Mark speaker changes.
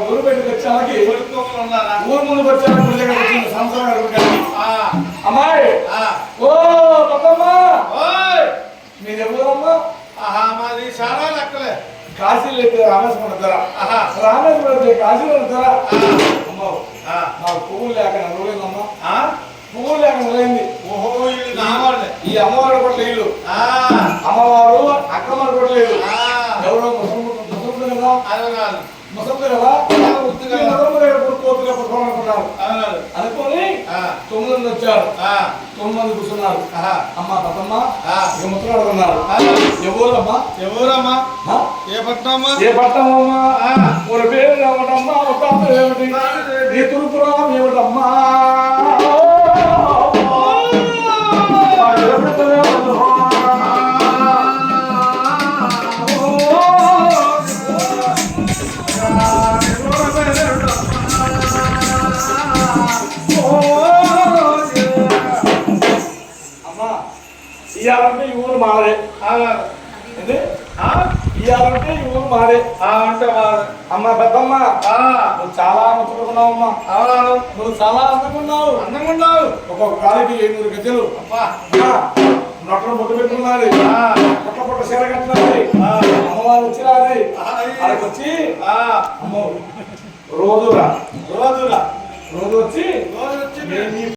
Speaker 1: ఊరు బయటకు వచ్చాకి ఊరు ముందుకు వచ్చాను గుడి దగ్గర వచ్చింది సంవత్సరం అమ్మాయి ఓ పక్కమ్మ మీరు ఎవరమ్మా?
Speaker 2: మాది చాలా లెక్కలే
Speaker 1: కాశీలో అయితే రామేశ్వరం ధర రామేశ్వరం అయితే కాశీలో ధర అమ్మ నాకు పువ్వులు లేక నడవలేదమ్మా పువ్వులు లేక నడవైంది.
Speaker 2: ఓహో ఇది నావాళ్ళే
Speaker 1: ఈ అమ్మవారు కూడా లేదు అమ్మవారు అక్కవారు కూడా లేదు ఎవరో ముసలి కదా ముసలి కదా కొనుక్కోవాలనుకున్నారు అనుకొని 9 మంది వచ్చారు 9 మంది కూర్చున్నారు. అమ్మ తప్పమ్మ ఇక ముసలాడు ఉన్నారు. ఎవరమ్మా
Speaker 2: ఎవరమ్మా ఏ పట్టణమ్మా
Speaker 1: ఏ పట్టణమ్మా ఒక పేరు ఏమిటమ్మా ఒక ఏమిటి నీ తురుపురం ఏమిటమ్మా ఇయాలంటే ఈ ఊరు మారే ఇయాలంటే ఈ ఊరు మారే
Speaker 2: అంటే
Speaker 1: అమ్మ పెద్దమ్మ నువ్వు చాలా ముచ్చుకున్నావమ్మా.
Speaker 2: అవునాను
Speaker 1: నువ్వు చాలా అందకున్నావు
Speaker 2: అందంగున్నావు.
Speaker 1: ఒక్కొక్క కాలికి 700 గజలు నొట్టలు ముట్టు పెట్టుకున్నది పుట్ట పుట్ట చీర కట్టినది అమ్మవారు వచ్చినది అక్కడికి వచ్చి అమ్మ రోజు వచ్చి